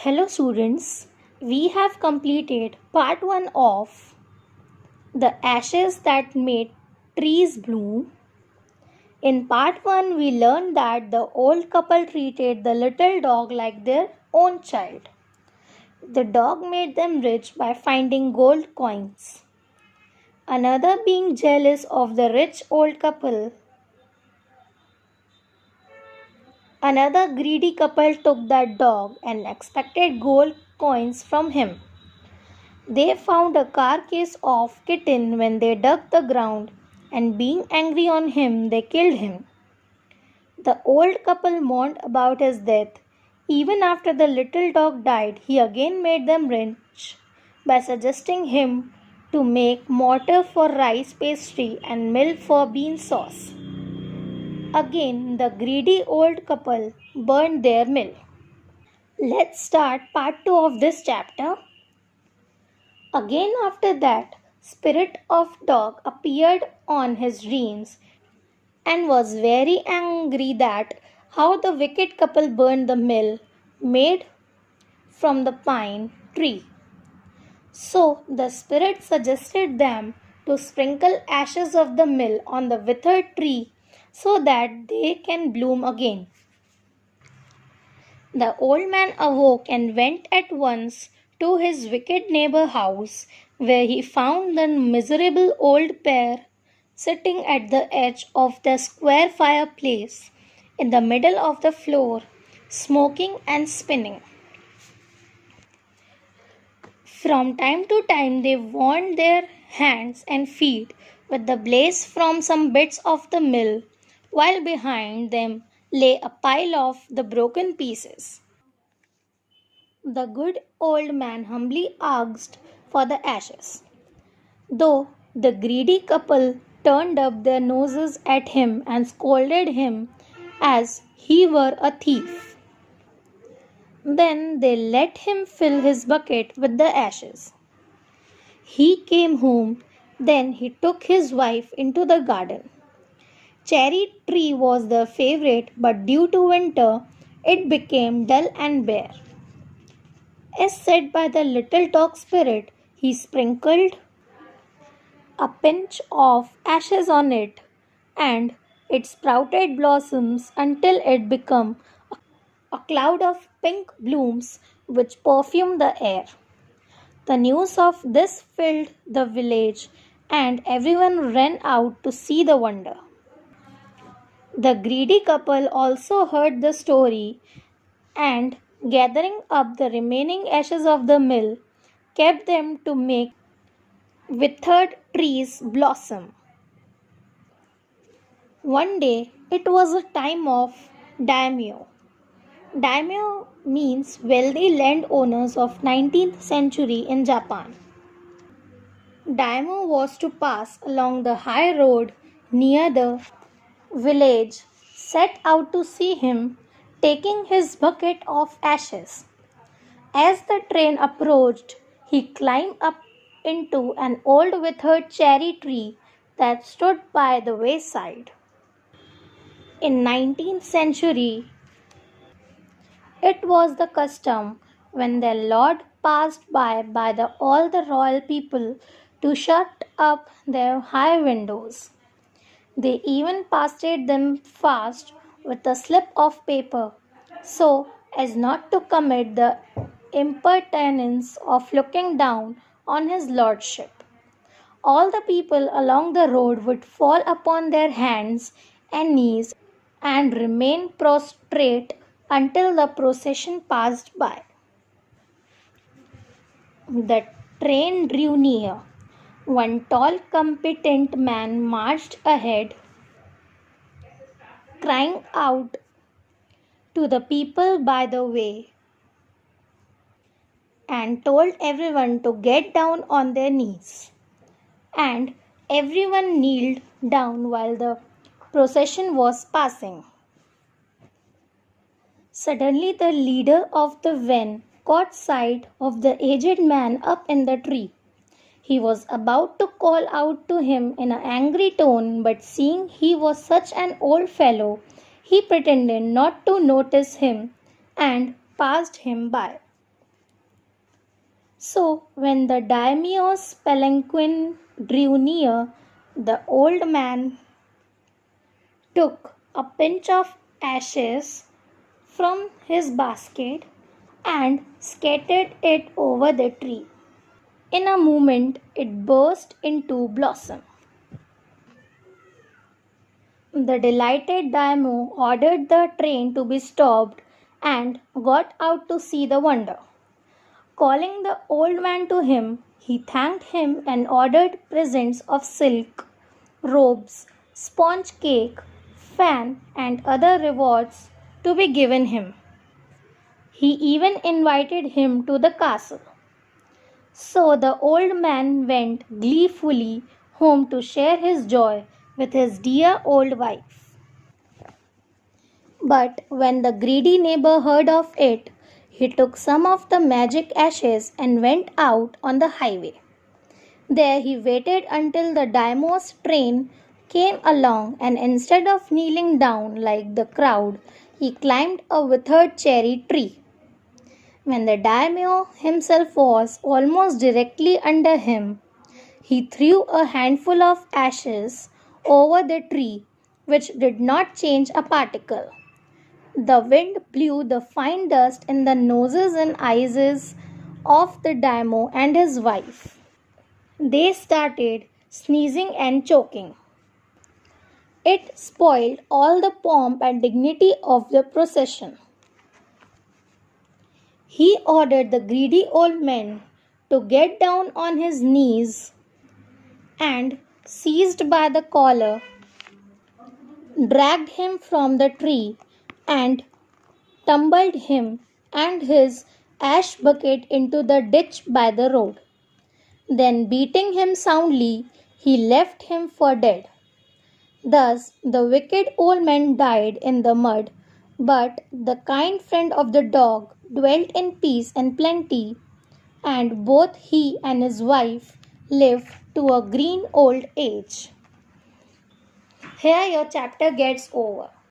Hello students, we have completed part 1 of the ashes that made trees bloom. In part 1 we learned that the old couple treated the little dog like their own child. The dog made them rich by finding gold coins. Another being jealous of the rich old couple. Another greedy couple took that dog and expected gold coins from him. They found a carcass of kitten when they dug the ground, and being angry on him, they killed him. The old couple mourned about his death. Even after the little dog died, he again made them rich by suggesting him to make mortar for rice pastry and milk for bean sauce. Again, the greedy old couple burned their mill. Let's start part 2 of this chapter. Again after that, spirit of dog appeared on his dreams and was very angry that how the wicked couple burned the mill made from the pine tree. So the spirit suggested them to sprinkle ashes of the mill on the withered tree so that they can bloom again. The old man awoke and went at once to his wicked neighbor's house, where he found the miserable old pair sitting at the edge of the square fireplace in the middle of the floor, smoking and spinning. From time to time they warmed their hands and feet with the blaze from some bits of the mill, while behind them lay a pile of the broken pieces. The good old man humbly asked for the ashes, though the greedy couple turned up their noses at him and scolded him as he were a thief. Then they let him fill his bucket with the ashes. He came home, then he took his wife into the garden. Cherry tree was their favorite, but due to winter, it became dull and bare. As said by the little dog spirit, he sprinkled a pinch of ashes on it, and it sprouted blossoms until it became a cloud of pink blooms which perfumed the air. The news of this filled the village, and everyone ran out to see the wonder. The greedy couple also heard the story and, gathering up the remaining ashes of the mill, kept them to make withered trees blossom. One day, it was a time of daimyo. Daimyo means wealthy landowners of 19th century in Japan. Daimyo was to pass along the high road near the village, set out to see him, taking his bucket of ashes. As the train approached, he climbed up into an old withered cherry tree that stood by the wayside. In 19th century, it was the custom when their lord passed by all the royal people to shut up their high windows. They even pasted them fast with a slip of paper so as not to commit the impertinence of looking down on his lordship. All the people along the road would fall upon their hands and knees and remain prostrate until the procession passed by. The train drew near. One tall, competent man marched ahead, crying out to the people by the way, and told everyone to get down on their knees. And everyone kneeled down while the procession was passing. Suddenly, the leader of the van caught sight of the aged man up in the tree. He was about to call out to him in an angry tone, but seeing he was such an old fellow, he pretended not to notice him and passed him by. So, when the daimyo's palanquin drew near, the old man took a pinch of ashes from his basket and scattered it over the tree. In a moment, it burst into blossom. The delighted daimyo ordered the train to be stopped and got out to see the wonder. Calling the old man to him, he thanked him and ordered presents of silk, robes, sponge cake, fan, and other rewards to be given him. He even invited him to the castle. So the old man went gleefully home to share his joy with his dear old wife. But when the greedy neighbor heard of it, he took some of the magic ashes and went out on the highway. There he waited until the daimyo's train came along, and instead of kneeling down like the crowd, he climbed a withered cherry tree. When the daimyo himself was almost directly under him, he threw a handful of ashes over the tree, which did not change a particle. The wind blew the fine dust in the noses and eyes of the daimyo and his wife. They started sneezing and choking. It spoiled all the pomp and dignity of the procession. He ordered the greedy old man to get down on his knees and, seized by the collar, dragged him from the tree and tumbled him and his ash bucket into the ditch by the road. Then, beating him soundly, he left him for dead. Thus, the wicked old man died in the mud, but the kind friend of the dog dwelt in peace and plenty, and both he and his wife lived to a green old age. Here your chapter gets over.